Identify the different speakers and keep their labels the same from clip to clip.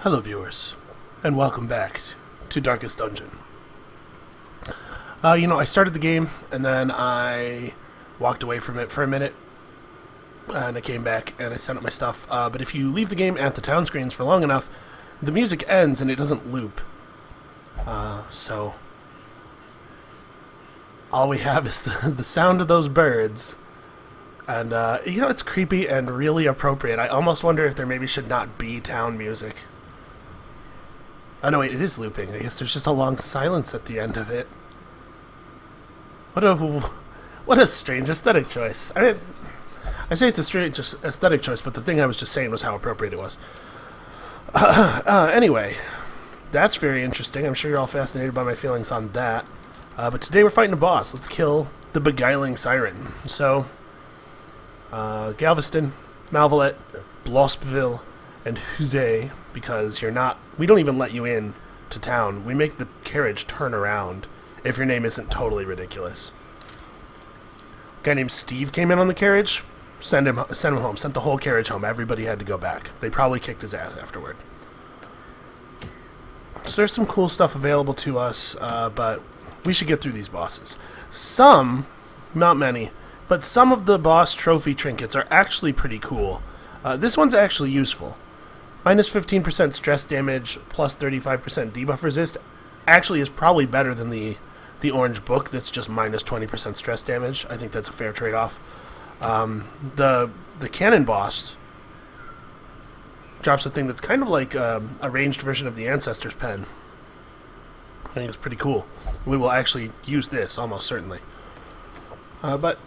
Speaker 1: Hello viewers, and welcome back to Darkest Dungeon. I started the game, and then I walked away from it for a minute, and I came back, and I sent up my stuff. But if you leave the game at the town screens for long enough, the music ends, and it doesn't loop. So all we have is the sound of those birds. And, it's creepy and really appropriate. I almost wonder if there maybe should not be town music. Oh, no, wait, it is looping. I guess there's just a long silence at the end of it. What a strange aesthetic choice. I say it's a strange aesthetic choice, but the thing I was just saying was how appropriate it was. Anyway, that's very interesting. I'm sure you're all fascinated by my feelings on that. But today we're fighting a boss. Let's kill the Beguiling Siren. So, Galveston, Malvalet, Blospville, and Huzay, because we don't even let you in to town. We make the carriage turn around if your name isn't totally ridiculous. A guy named Steve came in on the carriage, send him home, sent the whole carriage home. Everybody had to go back. They probably kicked his ass afterward. So there's some cool stuff available to us, but we should get through these bosses. Some, not many, but some of the boss trophy trinkets are actually pretty cool. This one's actually useful. Minus 15% stress damage, plus 35% debuff resist actually is probably better than the orange book that's just minus 20% stress damage. I think that's a fair trade-off. The cannon boss drops a thing that's kind of like a ranged version of the Ancestor's Pen. I think it's pretty cool. We will actually use this, almost certainly. But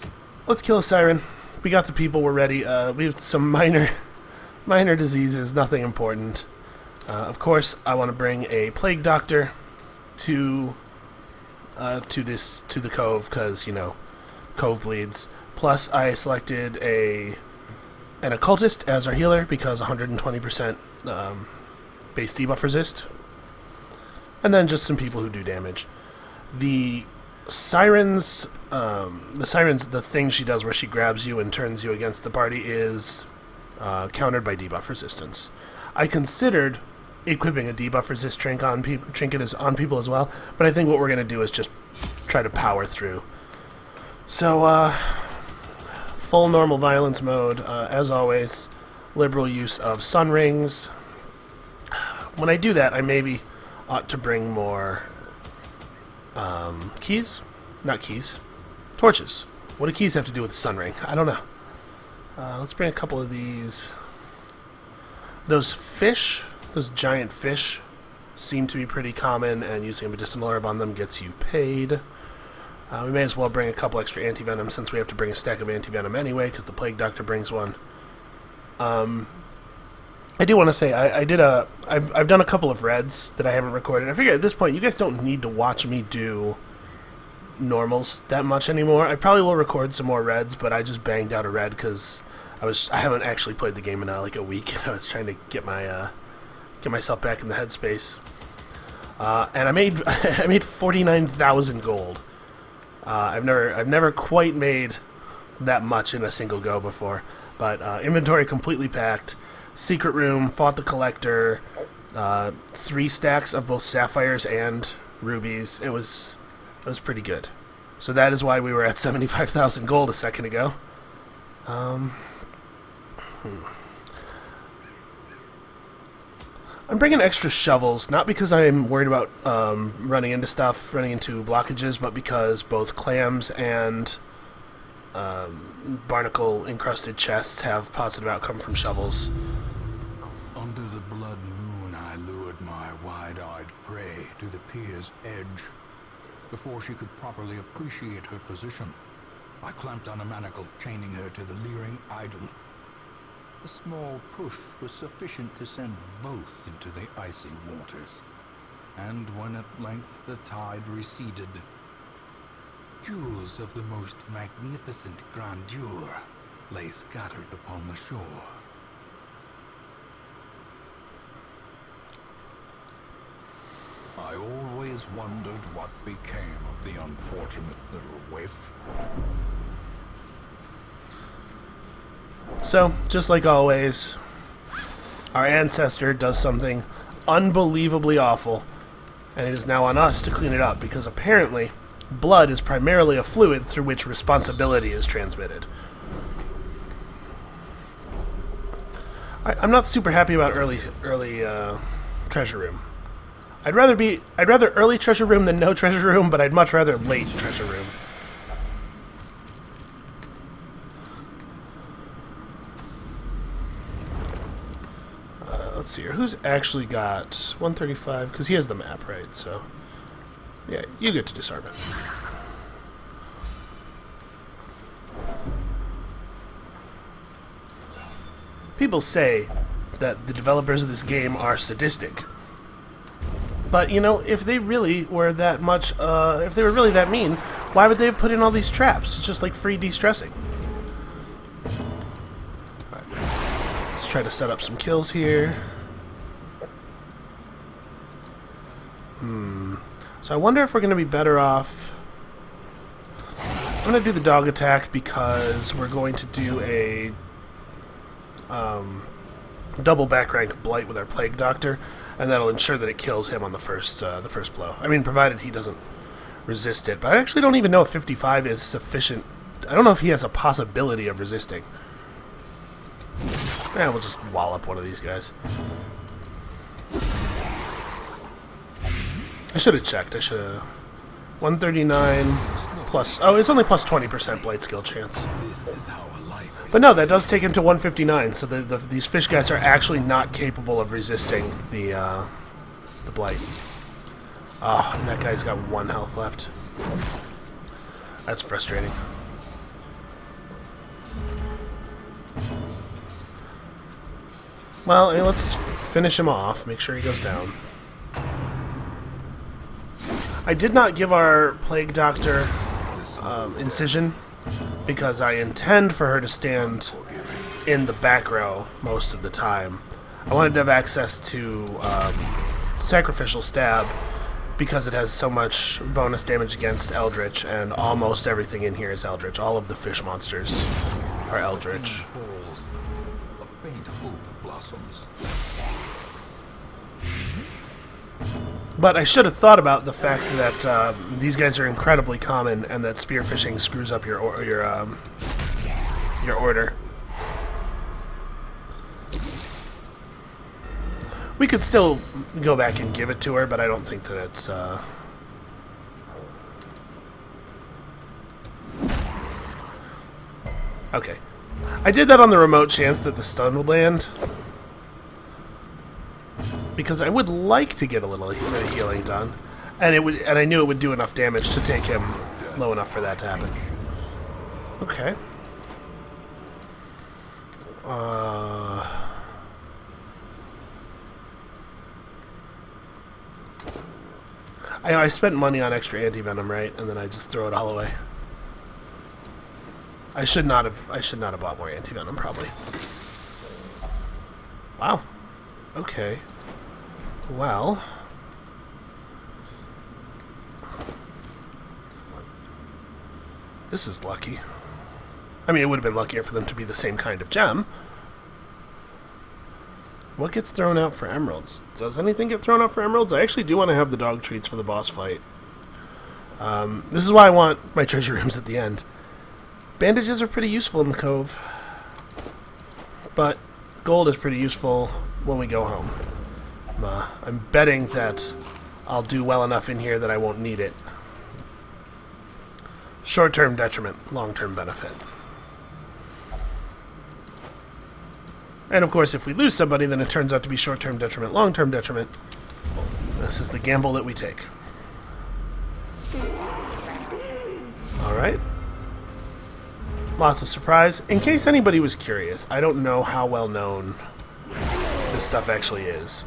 Speaker 1: let's kill a Siren. We got the people, we're ready. We have some minor diseases, nothing important. Of course, I want to bring a plague doctor to the cove, because cove bleeds. Plus, I selected an occultist as our healer because 120% base debuff resist, and then just some people who do damage. The Siren's the thing she does where she grabs you and turns you against the party is countered by debuff resistance. I considered equipping a debuff resist trinket on people as well, but I think what we're going to do is just try to power through. So, full normal violence mode, as always, liberal use of sun rings. When I do that, I maybe ought to bring more keys? Not keys. Torches. What do keys have to do with the sun ring? I don't know. Let's bring a couple of these. Those fish, those giant fish, seem to be pretty common, and using a medicinal herb on them gets you paid. We may as well bring a couple extra anti-venom, since we have to bring a stack of anti-venom anyway, because the plague doctor brings one. I do want to say, I've done a couple of reds that I haven't recorded. I figure at this point, you guys don't need to watch me do normals that much anymore. I probably will record some more reds, but I just banged out a red because I haven't actually played the game in like a week, and I was trying to get myself back in the headspace. And I made 49,000 gold. I've never quite made that much in a single go before, but inventory completely packed. Secret room, fought the collector, 3 stacks of both sapphires and rubies. It was pretty good. So that is why we were at 75,000 gold a second ago. I'm bringing extra shovels, not because I'm worried about running into blockages, but because both clams and barnacle-encrusted chests have positive outcome from shovels.
Speaker 2: Under the blood moon, I lured my wide-eyed prey to the pier's edge. Before she could properly appreciate her position, I clamped on a manacle, chaining her to the leering idol. A small push was sufficient to send both into the icy waters. And when at length the tide receded, jewels of the most magnificent grandeur lay scattered upon the shore. I always wondered what became of the unfortunate little waif.
Speaker 1: So, just like always, Our ancestor does something unbelievably awful, and it is now on us to clean it up, because apparently blood is primarily a fluid through which responsibility is transmitted. I'm not super happy about early treasure room. I'd rather early treasure room than no treasure room, but I'd much rather late treasure room. Let's see here. Who's actually got 135? Because he has the map, right? So, yeah, you get to disarm it. People say that the developers of this game are sadistic. But, you know, if they really were that much, if they were really that mean, why would they have put in all these traps? It's just like free de-stressing. Alright. Let's try to set up some kills here. So I wonder if we're going to be better off... I'm going to do the dog attack because we're going to do a double back rank blight with our plague doctor, and that'll ensure that it kills him on the first blow. I mean, provided he doesn't resist it. But I actually don't even know if 55 is sufficient. I don't know if he has a possibility of resisting. Yeah, we'll just wallop one of these guys. I should have checked. I should have... 139 plus... Oh, it's only plus 20% blight skill chance. But no, that does take him to 159, so these fish guys are actually not capable of resisting the blight. Oh, and that guy's got 1 health left. That's frustrating. Well, let's finish him off, make sure he goes down. I did not give our plague doctor incision, because I intend for her to stand in the back row most of the time. I wanted to have access to sacrificial stab, because it has so much bonus damage against Eldritch, and almost everything in here is Eldritch. All of the fish monsters are Eldritch. But I should have thought about the fact that these guys are incredibly common, and that spearfishing screws up your order. We could still go back and give it to her, but I don't think that it's... Okay. I did that on the remote chance that the stun would land, because I would like to get a little bit of healing done, and I knew it would do enough damage to take him low enough for that to happen. Okay. I spent money on extra anti-venom, right? And then I just throw it all away. I should not have bought more anti-venom, probably. Wow. Okay. Well, this is lucky. I mean, it would have been luckier for them to be the same kind of gem. What gets thrown out for emeralds? Does anything get thrown out for emeralds? I actually do want to have the dog treats for the boss fight. This is why I want my treasure rooms at the end. Bandages are pretty useful in the cove, but gold is pretty useful when we go home. I'm betting that I'll do well enough in here that I won't need it. Short-term detriment, long-term benefit. And of course, if we lose somebody, then it turns out to be short-term detriment, long-term detriment. This is the gamble that we take. Alright. Lots of surprise. In case anybody was curious, I don't know how well known this stuff actually is.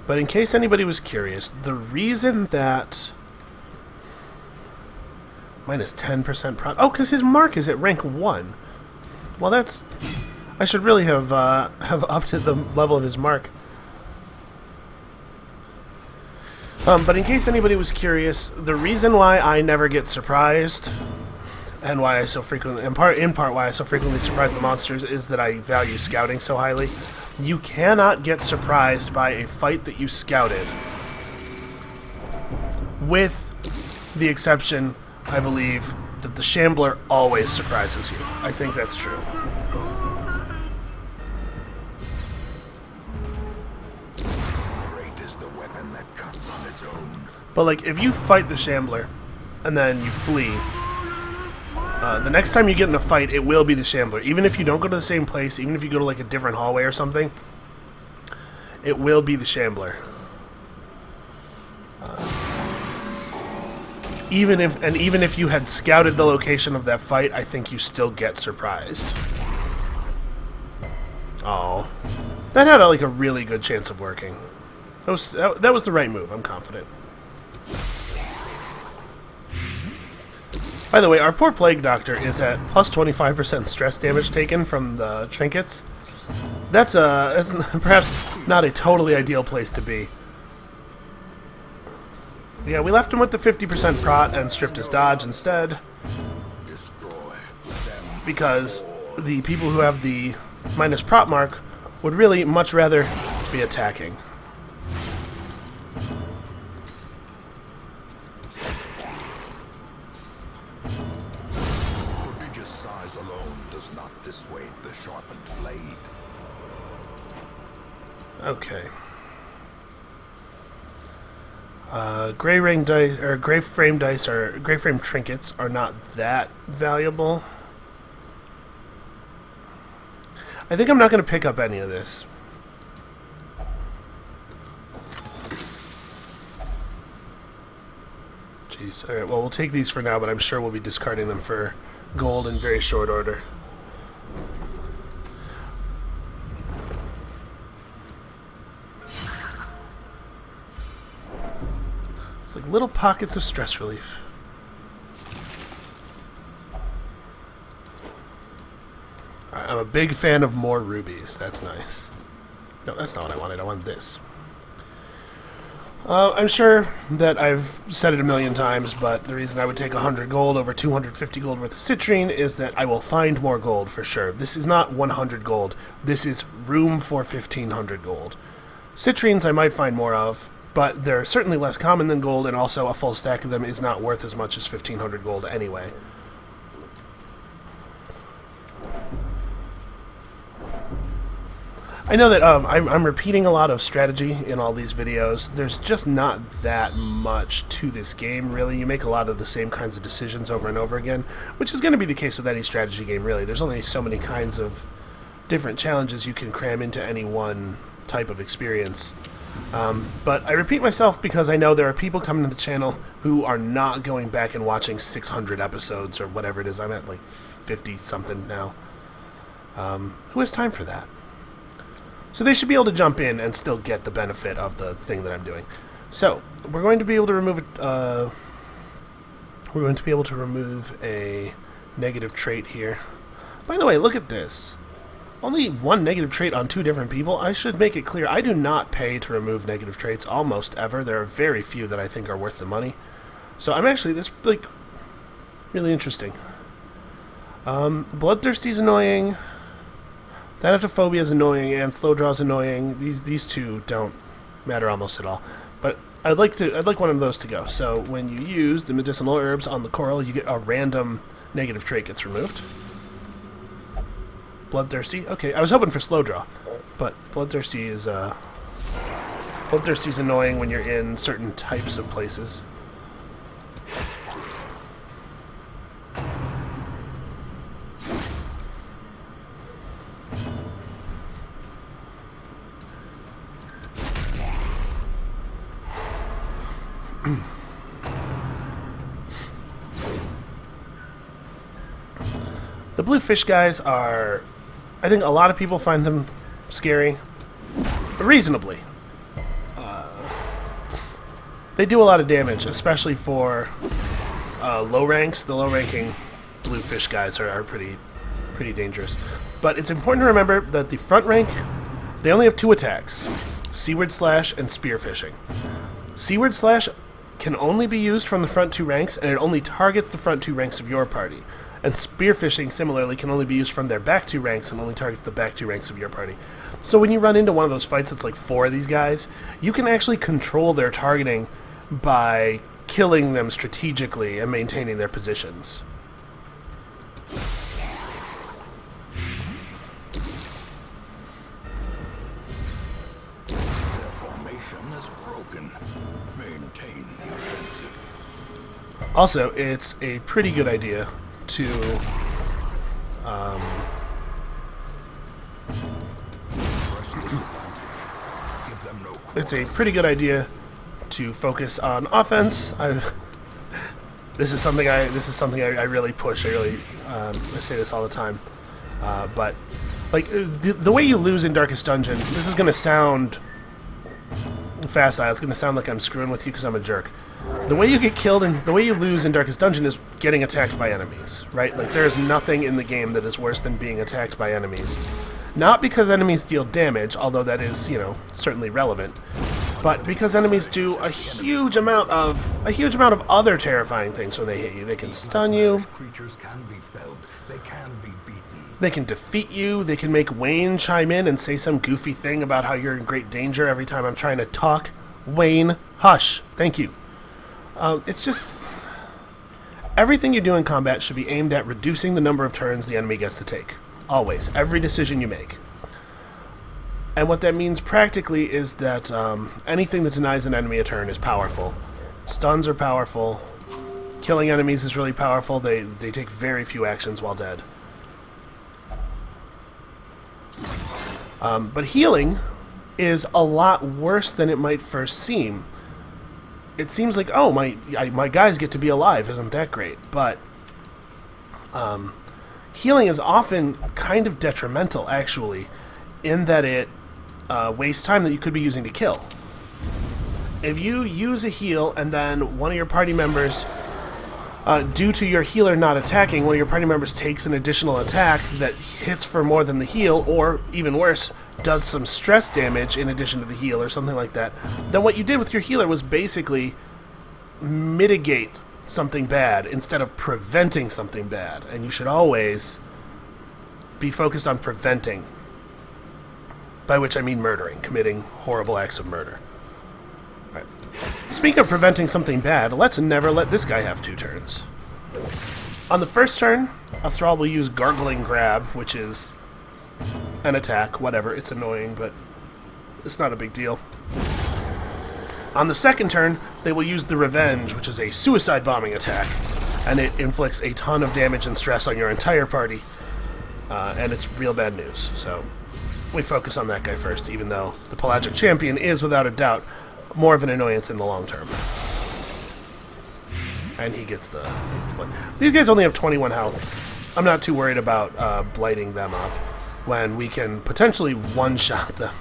Speaker 1: But in case anybody was curious, the reason that... minus 10% prod... Oh, because his mark is at rank 1. Well, that's... I should really have upped the level of his mark. But in case anybody was curious, the reason why I never get surprised, and why I so frequently... in part why I so frequently surprise the monsters, is that I value scouting so highly. You cannot get surprised by a fight that you scouted, with the exception, I believe, that the Shambler always surprises you. I think that's true.
Speaker 2: Great is the weapon that cuts on its own.
Speaker 1: But, like, if you fight the Shambler, and then you flee, the next time you get in a fight, it will be the Shambler. Even if you don't go to the same place, even if you go to, like, a different hallway or something, it will be the Shambler. Even if you had scouted the location of that fight, I think you still get surprised. Oh, that had like a really good chance of working. That was the right move. I'm confident. By the way, our poor Plague Doctor is at plus 25% stress damage taken from the trinkets. That's perhaps not a totally ideal place to be. Yeah, we left him with the 50% prot and stripped his dodge instead. Because the people who have the minus prot mark would really much rather be attacking.
Speaker 2: Prodigious size alone does not dissuade the sharpened blade.
Speaker 1: Okay. Gray ring dice or gray frame dice or gray frame trinkets are not that valuable. I think I'm not going to pick up any of this. Jeez. All right. Well, we'll take these for now, but I'm sure we'll be discarding them for gold in very short order. It's like little pockets of stress relief. Alright, I'm a big fan of more rubies. That's nice. No, that's not what I wanted. I wanted this. I'm sure that I've said it a million times, but the reason I would take 100 gold over 250 gold worth of citrine is that I will find more gold for sure. This is not 100 gold. This is room for 1,500 gold. Citrines I might find more of, but they're certainly less common than gold, and also a full stack of them is not worth as much as 1,500 gold anyway. I know that I'm repeating a lot of strategy in all these videos. There's just not that much to this game, really. You make a lot of the same kinds of decisions over and over again, which is going to be the case with any strategy game, really. There's only so many kinds of different challenges you can cram into any one type of experience. But I repeat myself because I know there are people coming to the channel who are not going back and watching 600 episodes or whatever it is. I'm at like 50-something now. Who has time for that? So they should be able to jump in and still get the benefit of the thing that I'm doing. So we're going to be able to remove a negative trait here. By the way, look at this. Only one negative trait on two different people. I should make it clear, I do not pay to remove negative traits almost ever. There are very few that I think are worth the money. So I'm actually, this like really interesting. Bloodthirsty's annoying. Thanatophobia is annoying, and slow draw is annoying. These two don't matter almost at all. But I'd like one of those to go. So when you use the medicinal herbs on the coral, you get a random negative trait gets removed. Bloodthirsty. Okay, I was hoping for slow draw, but bloodthirsty is bloodthirsty's annoying when you're in certain types of places. The blue fish guys are, I think a lot of people find them scary, reasonably. They do a lot of damage, especially for low ranks. The low-ranking blue fish guys are pretty dangerous. But it's important to remember that the front rank, they only have two attacks, Seaward Slash and Spearfishing. Seaward Slash can only be used from the front two ranks, and it only targets the front two ranks of your party. And spearfishing, similarly, can only be used from their back 2 ranks and only targets the back 2 ranks of your party. So when you run into one of those fights that's like 4 of these guys, you can actually control their targeting by killing them strategically and maintaining their positions.
Speaker 2: Their formation is broken. Maintain the offensive.
Speaker 1: Also, it's a pretty good idea to focus on offense. This is something I really push. I say this all the time. But like the way you lose in Darkest Dungeon, this is going to sound facile. It's going to sound like I'm screwing with you because I'm a jerk. The way you get killed and the way you lose in Darkest Dungeon is getting attacked by enemies, right? Like, there's nothing in the game that is worse than being attacked by enemies. Not because enemies deal damage, although that is, certainly relevant, but because enemies do a huge amount of other terrifying things when they hit you. They can stun you.
Speaker 2: Creatures can be felled. They can be beaten.
Speaker 1: They can defeat you. They can make Wayne chime in and say some goofy thing about how you're in great danger every time I'm trying to talk. Wayne, hush. Thank you. It's just... everything you do in combat should be aimed at reducing the number of turns the enemy gets to take. Always. Every decision you make. And what that means practically is that anything that denies an enemy a turn is powerful. Stuns are powerful. Killing enemies is really powerful. They take very few actions while dead. But healing is a lot worse than it might first seem. It seems like, oh, my guys get to be alive. Isn't that great? But healing is often kind of detrimental, actually, in that it wastes time that you could be using to kill. If you use a heal and then one of your party members, due to your healer not attacking, one of your party members takes an additional attack that hits for more than the heal, or even worse, does some stress damage in addition to the heal or something like that, then what you did with your healer was basically mitigate something bad instead of preventing something bad. And you should always be focused on preventing, by which I mean murdering, committing horrible acts of murder. Right. Speaking of preventing something bad, let's never let this guy have 2 turns. On the first turn, a Thrall will use Gargling Grab, which is an attack, whatever. It's annoying, but it's not a big deal. On the second turn, they will use the Revenge, which is a suicide bombing attack, and it inflicts a ton of damage and stress on your entire party, and it's real bad news. So we focus on that guy first, even though the Pelagic Champion is, without a doubt, more of an annoyance in the long term. And he gets the play. These guys only have 21 health. I'm not too worried about blighting them up when we can potentially one-shot them.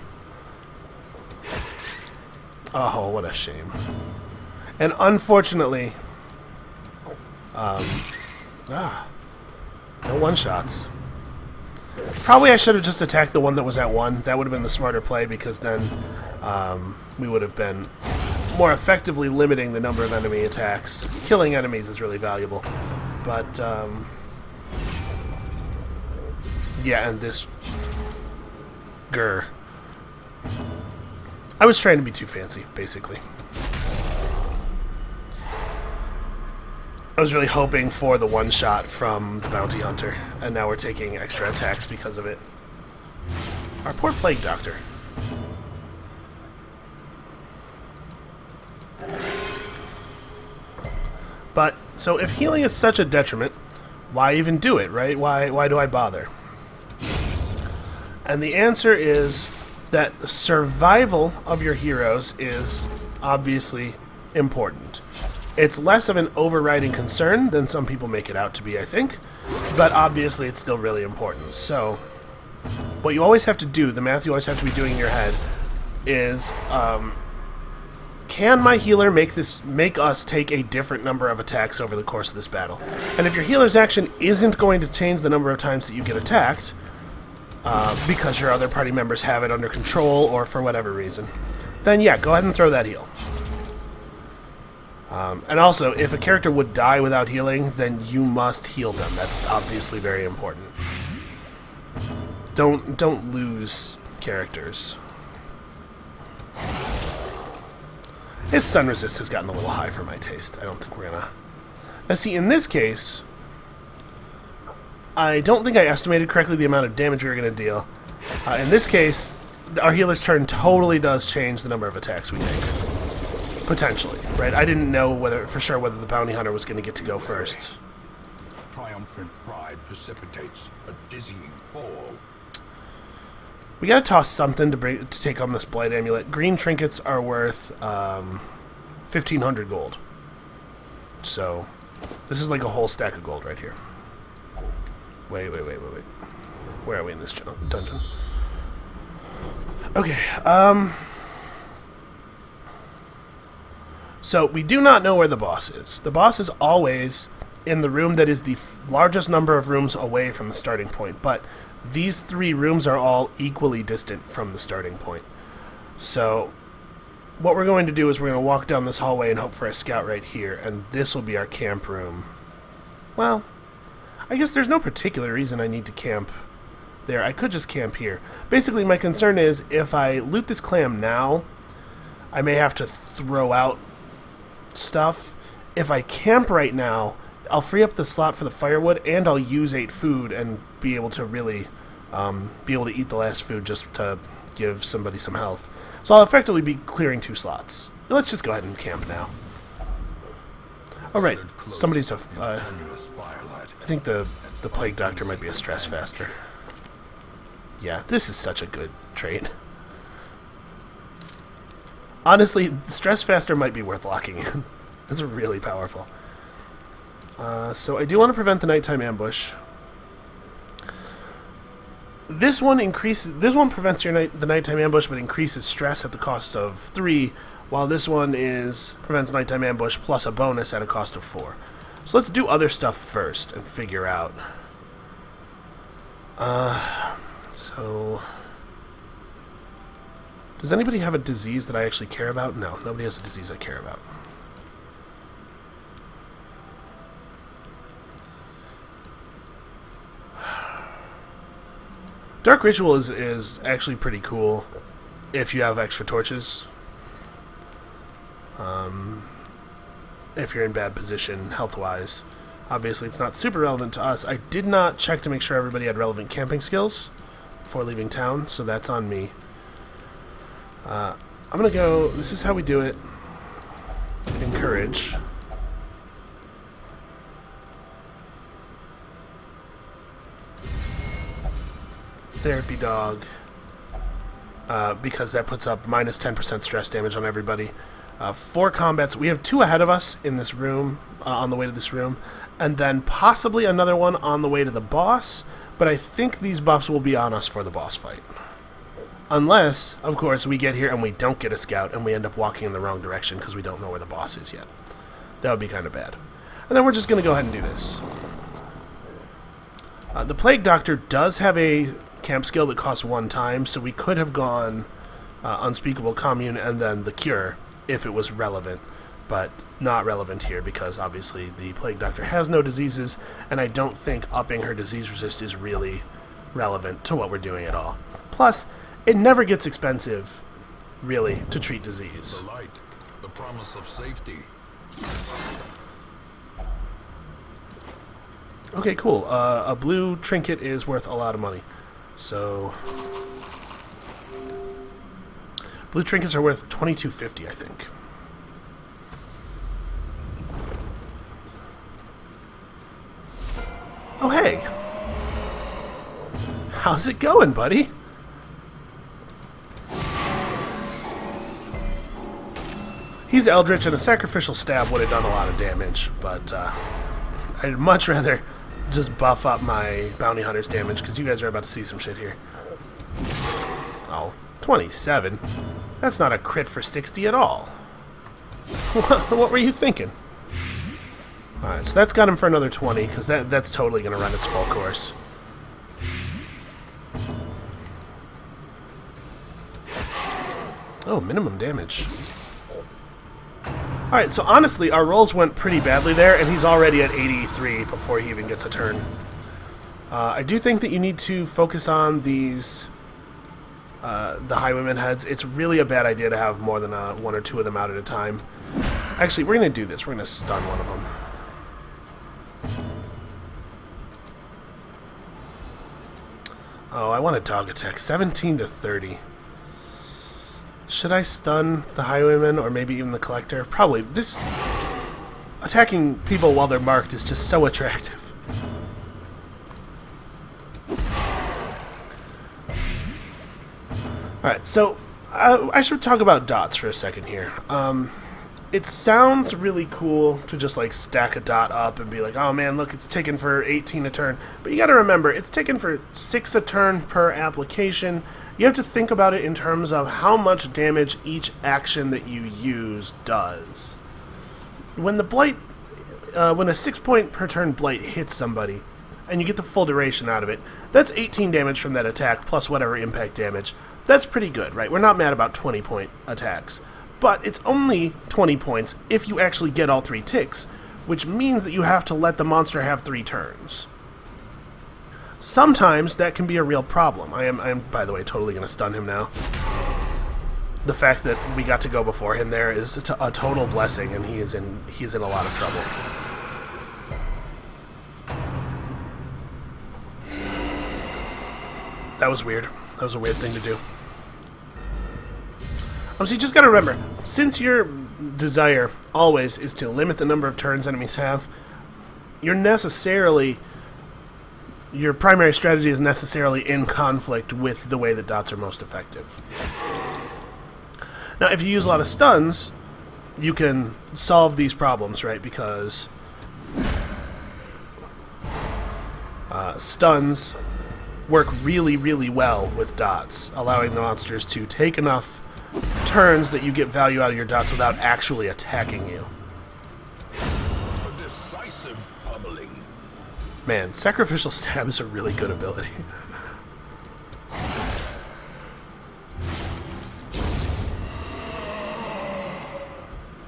Speaker 1: Oh, what a shame. And unfortunately, no one-shots. Probably I should have just attacked the one that was at 1. That would have been the smarter play, because then we would have been more effectively limiting the number of enemy attacks. Killing enemies is really valuable. But, yeah, and this... Grr. I was trying to be too fancy, basically. I was really hoping for the one-shot from the Bounty Hunter, and now we're taking extra attacks because of it. Our poor Plague Doctor. But, so if healing is such a detriment, why even do it, right? Why do I bother? And the answer is that survival of your heroes is obviously important. It's less of an overriding concern than some people make it out to be, I think, but obviously it's still really important. So, what you always have to do, the math you always have to be doing in your head, is, can my healer make us take a different number of attacks over the course of this battle? And if your healer's action isn't going to change the number of times that you get attacked, because your other party members have it under control or for whatever reason, then yeah, go ahead and throw that heal. And also, if a character would die without healing, then you must heal them. That's obviously very important. Don't lose characters. His stun resist has gotten a little high for my taste. I don't think we're gonna... Now see, in this case, I don't think I estimated correctly the amount of damage we were going to deal. In this case, our healer's turn totally does change the number of attacks we take. Potentially, right? I didn't know for sure whether the bounty hunter was going to get to go first.
Speaker 2: Triumphant pride precipitates a dizzying fall.
Speaker 1: We gotta toss something to take on this blight amulet. Green trinkets are worth 1,500 gold. So, this is like a whole stack of gold right here. Wait. Where are we in this dungeon? Okay, so we do not know where the boss is. The boss is always in the room that is the largest number of rooms away from the starting point, but these 3 rooms are all equally distant from the starting point. So what we're going to do is we're going to walk down this hallway and hope for a scout right here, and this will be our camp room. Well, I guess there's no particular reason I need to camp there. I could just camp here. Basically, my concern is if I loot this clam now, I may have to throw out stuff. If I camp right now, I'll free up the slot for the firewood, and I'll use 8 food and be able to really eat the last food just to give somebody some health. So I'll effectively be clearing 2 slots. Let's just go ahead and camp now. All right, somebody's I think the plague doctor might be a stress faster. Yeah, this is such a good trait. Honestly, stress faster might be worth locking in. This is really powerful. So I do want to prevent the nighttime ambush. This one prevents the nighttime ambush, but increases stress at the cost of 3, while this one prevents nighttime ambush plus a bonus at a cost of 4. So let's do other stuff first and figure out. So does anybody have a disease that I actually care about? No, nobody has a disease I care about. Dark Ritual is actually pretty cool if you have extra torches. If you're in bad position health-wise. Obviously, it's not super relevant to us. I did not check to make sure everybody had relevant camping skills before leaving town, so that's on me. I'm going to go... This is how we do it. Encourage. Therapy dog, because that puts up minus 10% stress damage on everybody. 4 combats. We have 2 ahead of us in this room, on the way to this room, and then possibly another one on the way to the boss, but I think these buffs will be on us for the boss fight. Unless, of course, we get here and we don't get a scout and we end up walking in the wrong direction because we don't know where the boss is yet. That would be kind of bad. And then we're just going to go ahead and do this. The Plague Doctor does have a camp skill that costs 1 time, so we could have gone Unspeakable Commune and then the Cure if it was relevant, but not relevant here because obviously the Plague Doctor has no diseases, and I don't think upping her disease resist is really relevant to what we're doing at all. Plus, it never gets expensive, really, to treat disease.
Speaker 2: The light, the promise of safety.
Speaker 1: Okay, cool. A blue trinket is worth a lot of money. So, blue trinkets are worth $22.50, I think. Oh, hey. How's it going, buddy? He's Eldritch, and a sacrificial stab would have done a lot of damage, but I'd much rather just buff up my bounty hunter's damage, because you guys are about to see some shit here. Oh, 27? That's not a crit for 60 at all. What were you thinking? Alright, so that's got him for another 20, because that's totally going to run its full course. Oh, minimum damage. Alright, so honestly, our rolls went pretty badly there, and he's already at 83 before he even gets a turn. I do think that you need to focus on these, the Highwayman heads. It's really a bad idea to have more than one or two of them out at a time. Actually, we're going to do this. We're going to stun one of them. Oh, I want a dog attack. 17 to 30. Should I stun the Highwayman or maybe even the Collector? Probably. This attacking people while they're marked is just so attractive. Alright, so I should talk about dots for a second here. It sounds really cool to just like stack a dot up and be like, oh man, look, it's ticking for 18 a turn. But you gotta remember, it's ticking for 6 a turn per application. You have to think about it in terms of how much damage each action that you use does. When the blight, when a 6 point per turn blight hits somebody, and you get the full duration out of it, that's 18 damage from that attack plus whatever impact damage. That's pretty good, right? We're not mad about 20 point attacks. But it's only 20 points if you actually get all 3 ticks, which means that you have to let the monster have 3 turns. Sometimes that can be a real problem. I am, by the way, totally going to stun him now. The fact that we got to go before him there is a total blessing, and he's in a lot of trouble. That was weird. That was a weird thing to do. So you just gotta remember, since your desire always is to limit the number of turns enemies have, your primary strategy is necessarily in conflict with the way that dots are most effective. Now, if you use a lot of stuns, you can solve these problems, right? Because stuns work really, really well with dots, allowing the monsters to take enough turns that you get value out of your dots without actually attacking you.
Speaker 2: A decisive pummeling.
Speaker 1: Man, Sacrificial Stab is a really good ability.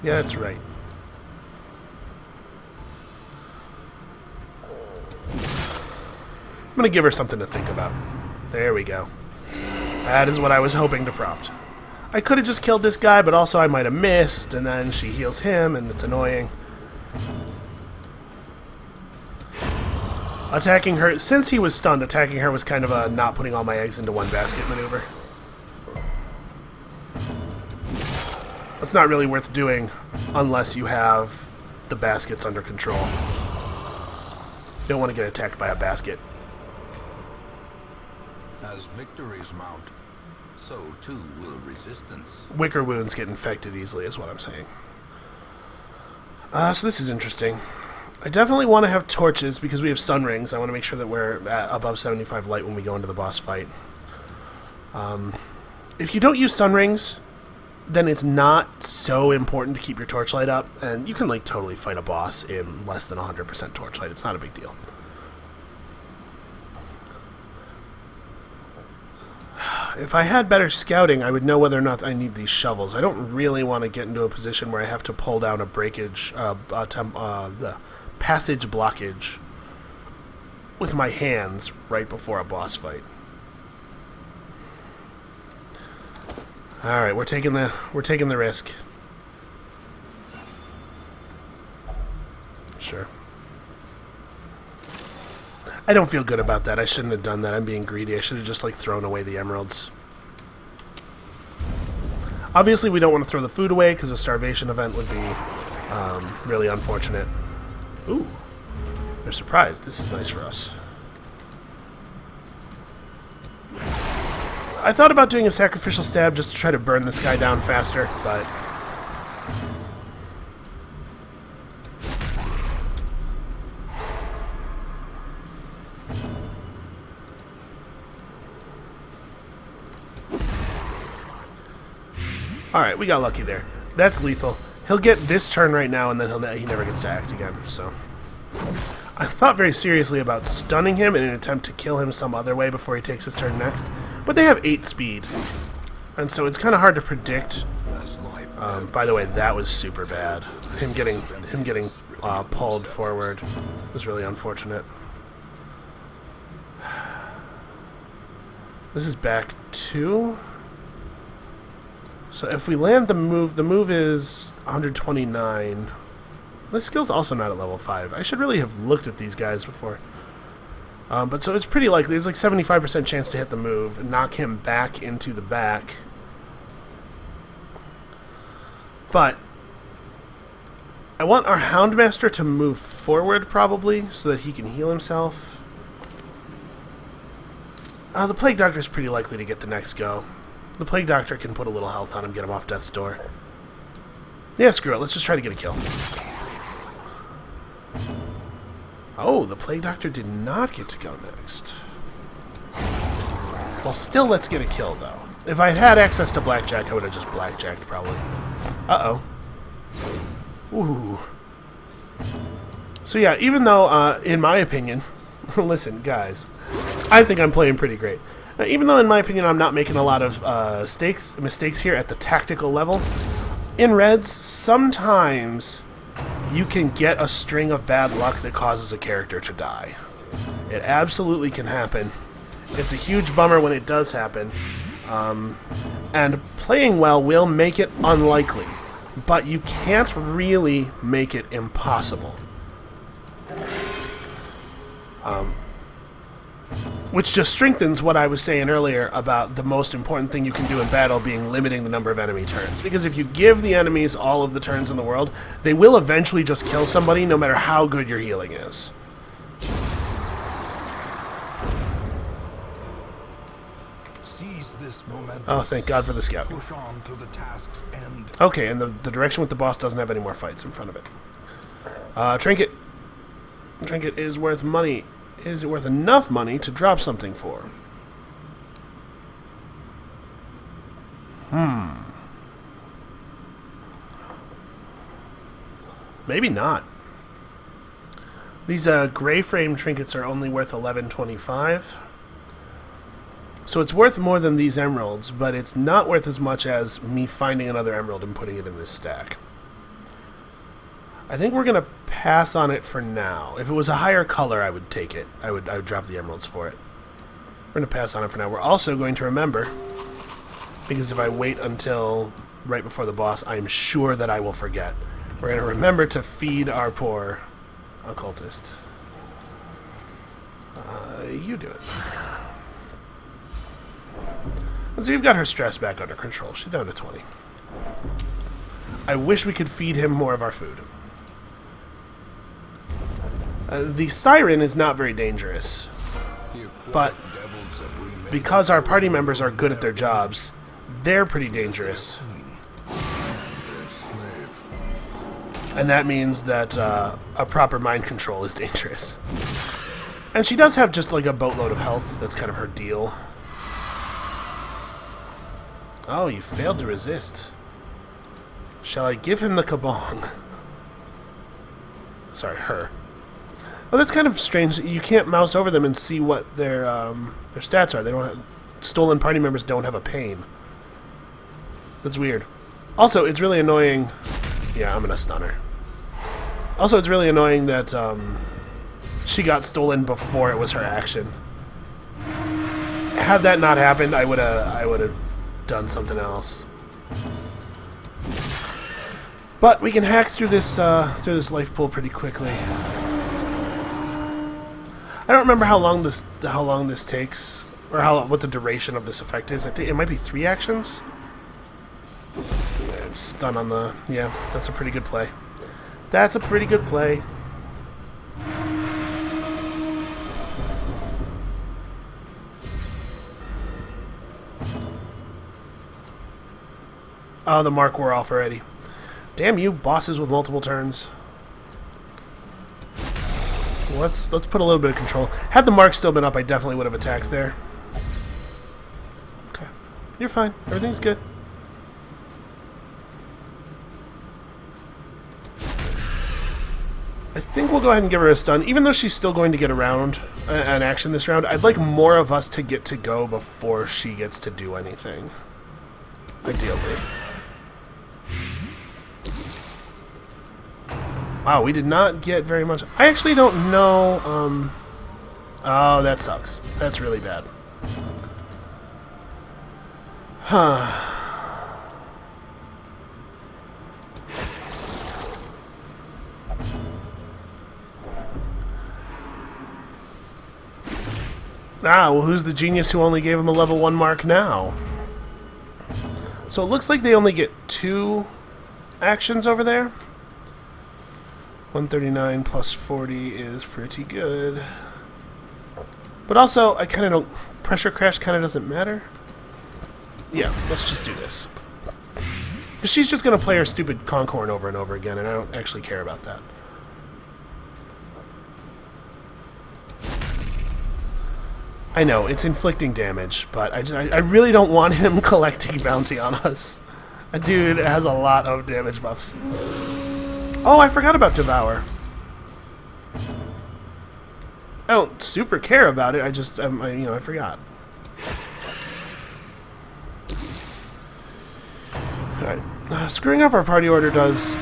Speaker 1: Yeah, that's right. I'm gonna give her something to think about. There we go. That is what I was hoping to prompt. I could have just killed this guy, but also I might have missed, and then she heals him, and it's annoying. Attacking her, since he was stunned, attacking her was kind of a not putting all my eggs into one basket maneuver. That's not really worth doing unless you have the baskets under control. You don't want to get attacked by a basket.
Speaker 2: As victories mount, so too will resistance.
Speaker 1: Wicker wounds get infected easily, is what I'm saying. So this is interesting. I definitely want to have torches because we have sun rings. I want to make sure that we're at above 75 light when we go into the boss fight. If you don't use sun rings, then it's not so important to keep your torchlight up, and you can like totally fight a boss in less than 100% torchlight. It's not a big deal. If I had better scouting, I would know whether or not I need these shovels. I don't really want to get into a position where I have to pull down a breakage, the passage blockage with my hands right before a boss fight. All right, we're taking the risk. Sure. I don't feel good about that. I shouldn't have done that. I'm being greedy. I should have just, like, thrown away the emeralds. Obviously, we don't want to throw the food away, because a starvation event would be really unfortunate. Ooh. They're surprised. This is nice for us. I thought about doing a sacrificial stab just to try to burn this guy down faster, but... Alright, we got lucky there. That's lethal. He'll get this turn right now, and then he never gets to act again, so... I thought very seriously about stunning him in an attempt to kill him some other way before he takes his turn next, but they have 8 speed, and so it's kind of hard to predict By the way, that was super bad. Him getting pulled forward was really unfortunate. This is back 2. So if we land the move is 129. This skill's also not at level 5. I should really have looked at these guys before. But so it's pretty likely. There's like 75% chance to hit the move and knock him back into the back. But I want our Houndmaster to move forward probably so that he can heal himself. The Plague Doctor's pretty likely to get the next go. The Plague Doctor can put a little health on him, get him off death's door. Yeah, screw it. Let's just try to get a kill. Oh, the Plague Doctor did not get to go next. Well, still, let's get a kill, though. If I had had access to Blackjack, I would have just Blackjacked, probably. Uh-oh. Ooh. So, yeah, even though, in my opinion... listen, guys. I think I'm playing pretty great. Even though, in my opinion, I'm not making a lot of mistakes here at the tactical level, in Reds, sometimes you can get a string of bad luck that causes a character to die. It absolutely can happen. It's a huge bummer when it does happen. And playing well will make it unlikely, but you can't really make it impossible. Which just strengthens what I was saying earlier about the most important thing you can do in battle being limiting the number of enemy turns. Because if you give the enemies all of the turns in the world, they will eventually just kill somebody no matter how good your healing is.
Speaker 2: Seize this momentum.
Speaker 1: Oh, thank God for the scout.
Speaker 2: Push on to the task's end.
Speaker 1: Okay, and the direction with the boss doesn't have any more fights in front of it. Trinket. Trinket is worth money. Is it worth enough money to drop something for? Maybe not. These gray frame trinkets are only worth $11.25. So it's worth more than these emeralds, but it's not worth as much as me finding another emerald and putting it in this stack. I think we're going to pass on it for now. If it was a higher color, I would take it. I would drop the emeralds for it. We're going to pass on it for now. We're also going to remember, because if I wait until right before the boss, I'm sure that I will forget. We're going to remember to feed our poor occultist. You do it. And so you've got her stress back under control. She's down to 20. I wish we could feed him more of our food. The Siren is not very dangerous, but because our party members are good at their jobs, they're pretty dangerous. And that means that a proper mind control is dangerous. And she does have just like a boatload of health. That's kind of her deal. Oh, you failed to resist. Shall I give him the kabong? Sorry, her. Well, that's kind of strange. You can't mouse over them and see what their stats are. They don't have, stolen party members don't have a pain. That's weird. Also, it's really annoying. Yeah, I'm gonna stun her. Also, it's really annoying that she got stolen before it was her action. Had that not happened, I would have done something else. But we can hack through this life pool pretty quickly. I don't remember how long this takes, or what the duration of this effect is. I think it might be 3 actions. I'm stun on the... Yeah, that's a pretty good play. That's a pretty good play. Oh, the mark wore off already. Damn you, bosses with multiple turns. Let's put a little bit of control. Had the mark still been up, I definitely would have attacked there. Okay. You're fine. Everything's good. I think we'll go ahead and give her a stun. Even though she's still going to get around an action this round, I'd like more of us to get to go before she gets to do anything. Ideally. Wow, we did not get very much. I actually don't know. Oh, that sucks. That's really bad. Huh. Ah, well, who's the genius who only gave him a level 1 mark now? So it looks like they only get 2 actions over there. 139 plus 40 is pretty good. But also, I kind of don't... Pressure Crash kind of doesn't matter. Yeah, let's just do this. Because she's just going to play her stupid Concorn over and over again, and I don't actually care about that. I know, it's inflicting damage, but I really don't want him collecting bounty on us. A dude has a lot of damage buffs. Oh, I forgot about Devour. I don't super care about it, I just, I forgot. Alright, screwing up our party order does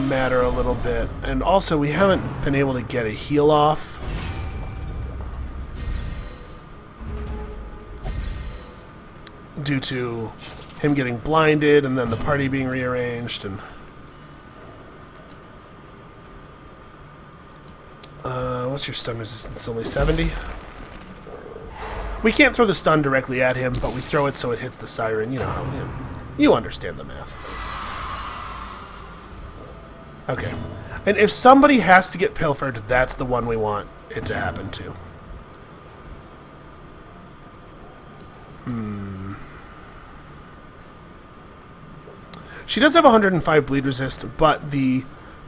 Speaker 1: matter a little bit. And also, we haven't been able to get a heal off. Due to him getting blinded and then the party being rearranged and what's your stun resistance? Only 70? We can't throw the stun directly at him, but we throw it so it hits the Siren. You know how you understand the math. Okay. And if somebody has to get pilfered, that's the one we want it to happen to. She does have 105 bleed resist, but the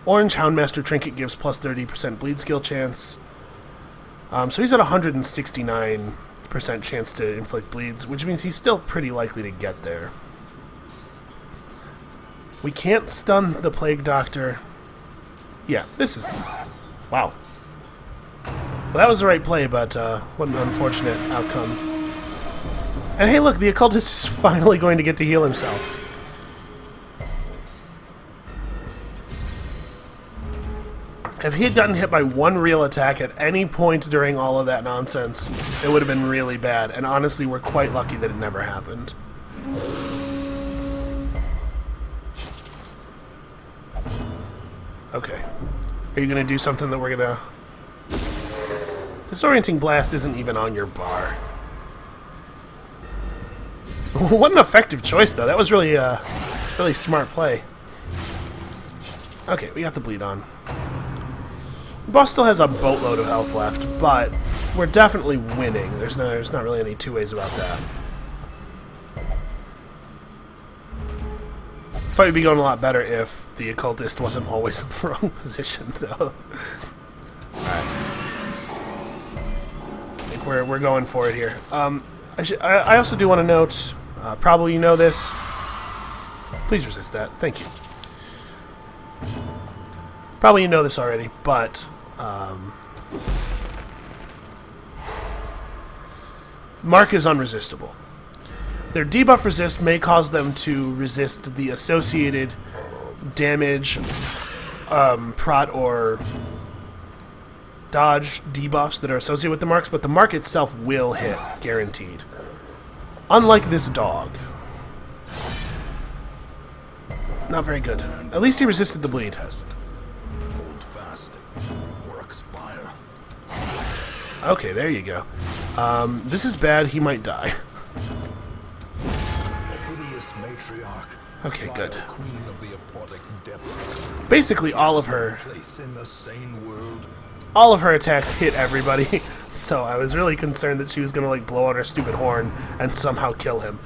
Speaker 1: Orange Houndmaster Trinket gives plus 30% bleed skill chance. So he's at 169% chance to inflict bleeds, which means he's still pretty likely to get there. We can't stun the Plague Doctor. Yeah, this is... Wow. Well, that was the right play, but what an unfortunate outcome. And hey, look, the Occultist is finally going to get to heal himself. If he had gotten hit by one real attack at any point during all of that nonsense, it would have been really bad. And honestly, we're quite lucky that it never happened. Okay. Are you going to do something that we're going to... Disorienting Blast isn't even on your bar. What an effective choice, though. That was really, really smart play. Okay, we got the bleed on. The boss still has a boatload of health left, but we're definitely winning. There's not really any two ways about that. Fight would be going a lot better if the Occultist wasn't always in the wrong position, though. Alright. I think we're going for it here. I also do want to note, probably you know this. Please resist that. Thank you. Probably you know this already, but Mark is unresistible. Their debuff resist may cause them to resist the associated damage, prot, or dodge debuffs that are associated with the marks, but the mark itself will hit, guaranteed. Unlike this dog. Not very good. At least he resisted the bleed. Okay, there you go. This is bad. He might die. Okay, good. Basically, all of her attacks hit everybody. So I was really concerned that she was gonna like blow out her stupid horn and somehow kill him.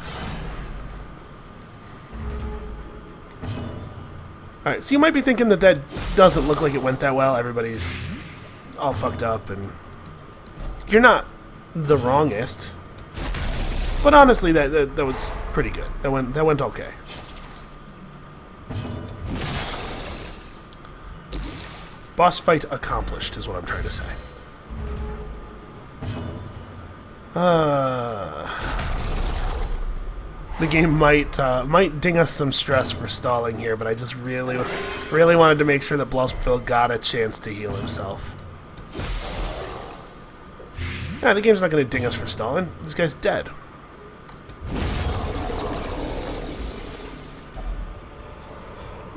Speaker 1: All right, so you might be thinking that that doesn't look like it went that well. Everybody's all fucked up and. You're not the wrongest, but honestly, that was pretty good. That went okay. Boss fight accomplished is what I'm trying to say. the game might ding us some stress for stalling here, but I just really wanted to make sure that Bluspphil got a chance to heal himself. Yeah, the game's not going to ding us for stalling. This guy's dead.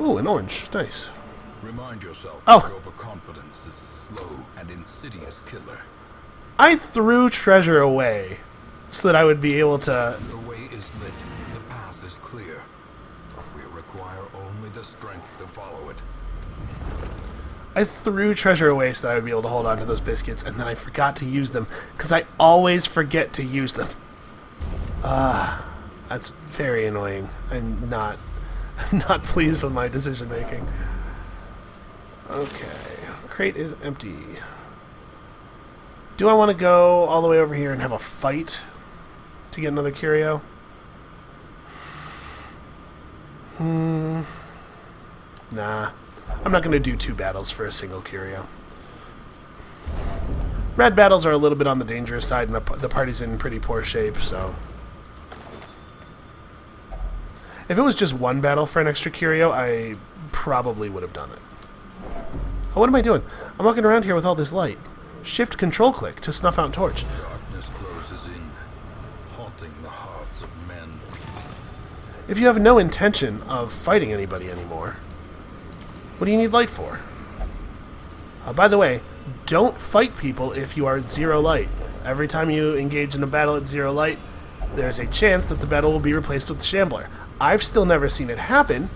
Speaker 1: Ooh, an orange. Nice.
Speaker 2: Remind yourself
Speaker 1: Oh.
Speaker 2: that overconfidence is a slow and insidious killer.
Speaker 1: I threw treasure away so that I would be able to...
Speaker 2: The way is lit. The path is clear. We require only the strength to follow it.
Speaker 1: I threw treasure away so that I would be able to hold on to those biscuits, and then I forgot to use them, because I always forget to use them. That's very annoying. I'm not pleased with my decision making. Okay, crate is empty. Do I want to go all the way over here and have a fight to get another curio? Nah. I'm not going to do 2 battles for a single curio. Red battles are a little bit on the dangerous side, and the party's in pretty poor shape, so... If it was just 1 battle for an extra curio, I probably would have done it. Oh, what am I doing? I'm walking around here with all this light. Shift control click to snuff out torch.
Speaker 2: Darkness closes in, haunting the hearts of men.
Speaker 1: If you have no intention of fighting anybody anymore, what do you need light for? By the way, don't fight people if you are at 0 light. Every time you engage in a battle at 0 light, there's a chance that the battle will be replaced with the Shambler. I've still never seen it happen,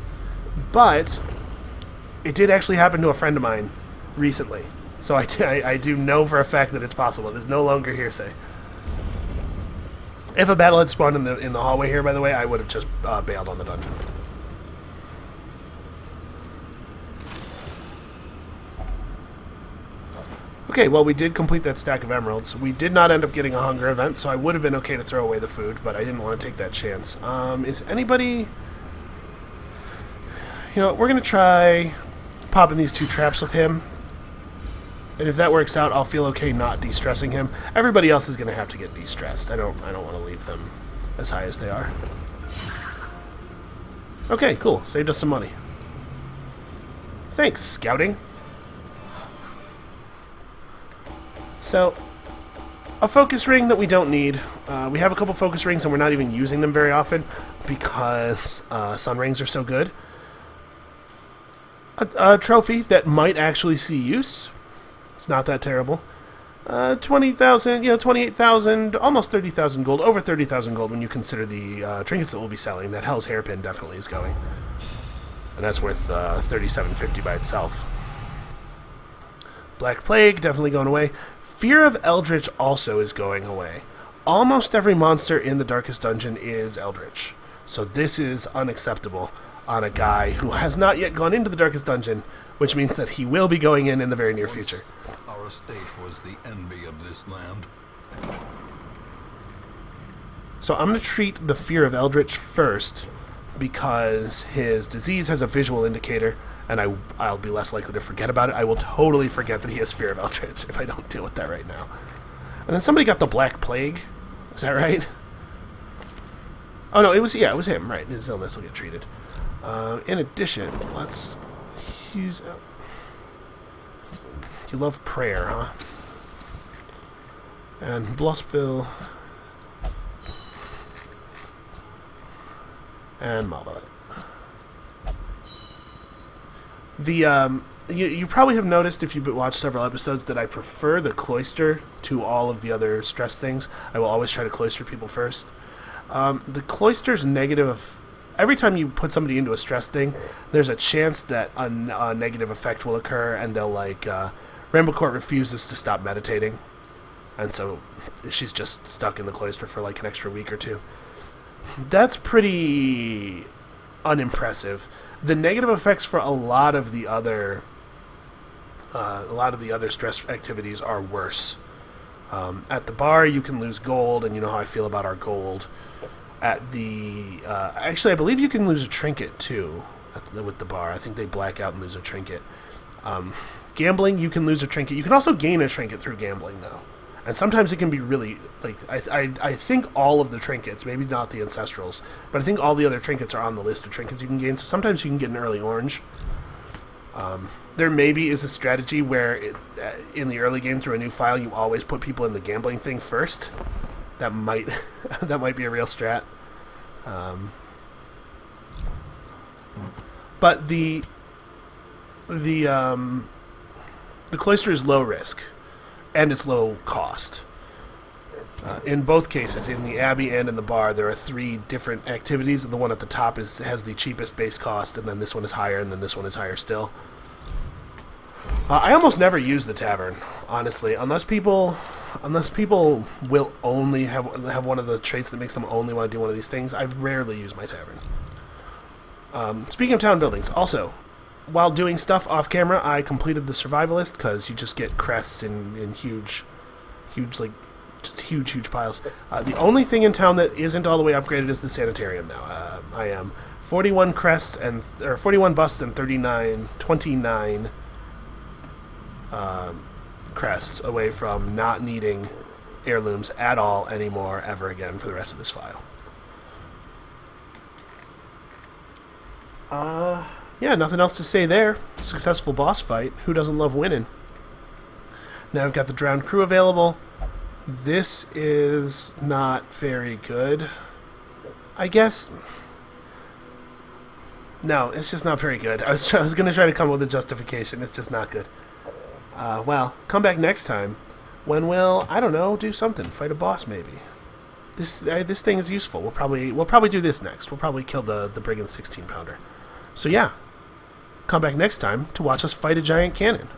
Speaker 1: but it did actually happen to a friend of mine recently. So I do know for a fact that it's possible. It is no longer hearsay. If a battle had spawned in the hallway here, by the way, I would have just bailed on the dungeon. Okay, well, we did complete that stack of emeralds. We did not end up getting a hunger event, so I would have been okay to throw away the food, but I didn't want to take that chance. Is anybody... You know what, we're going to try popping these 2 traps with him. And if that works out, I'll feel okay not de-stressing him. Everybody else is going to have to get de-stressed. I don't want to leave them as high as they are. Okay, cool. Saved us some money. Thanks, scouting. So, a focus ring that we don't need. We have a couple focus rings and we're not even using them very often because sun rings are so good. A trophy that might actually see use. It's not that terrible. 20,000, 28,000, almost 30,000 gold, over 30,000 gold when you consider the trinkets that we'll be selling. That Hell's Hairpin definitely is going. And that's worth 37.50 by itself. Black Plague definitely going away. Fear of Eldritch also is going away. Almost every monster in the Darkest Dungeon is Eldritch. So this is unacceptable on a guy who has not yet gone into the Darkest Dungeon, which means that he will be going in the very near future.
Speaker 2: Our estate was the envy of this land.
Speaker 1: So I'm going to treat the Fear of Eldritch first, because his disease has a visual indicator, and I'll be less likely to forget about it. I will totally forget that he has Fear of Eldritch if I don't deal with that right now. And then somebody got the Black Plague. Is that right? Oh, no, it was him, right. His illness will get treated. In addition, let's use... You love prayer, huh? And Bluspphil... And Malbot. You probably have noticed if you've watched several episodes that I prefer the cloister to all of the other stress things. I will always try to cloister people first. The cloister's negative... Every time you put somebody into a stress thing, there's a chance that a negative effect will occur, and they'll Rainbow Court refuses to stop meditating, and so she's just stuck in the cloister for like an extra week or 2. That's pretty unimpressive. The negative effects for a lot of the other stress activities are worse. At the bar, you can lose gold, and you know how I feel about our gold. At the actually, I believe you can lose a trinket too with the bar. I think they black out and lose a trinket. Gambling, you can lose a trinket. You can also gain a trinket through gambling, though. And sometimes it can be really, like, I think all of the trinkets, maybe not the Ancestrals, but I think all the other trinkets are on the list of trinkets you can gain, so sometimes you can get an early orange. There maybe is a strategy where in the early game through a new file, you always put people in the gambling thing first. That might that might be a real strat. But the cloister is low risk, and it's low cost. In both cases, in the Abbey and in the Bar, there are 3 different activities, and the one at the top has the cheapest base cost, and then this one is higher, and then this one is higher still. I almost never use the tavern, honestly, unless people will only have one of the traits that makes them only want to do one of these things. I rarely use my tavern. Speaking of town buildings, also, while doing stuff off camera, I completed the Survivalist, because you just get crests in huge, like, just huge piles. The only thing in town that isn't all the way upgraded is the sanitarium now. I am 41 crests or 41 busts and 29 crests away from not needing heirlooms at all anymore ever again for the rest of this file. Yeah, nothing else to say there. Successful boss fight. Who doesn't love winning? Now I've got the drowned crew available. This is not very good. I guess... No, it's just not very good. I was going to try to come up with a justification. It's just not good. Well, come back next time when we'll, I don't know, do something. Fight a boss, maybe. This thing is useful. We'll probably do this next. We'll probably kill the Brigand 16-pounder. So yeah, come back next time to watch us fight a giant cannon.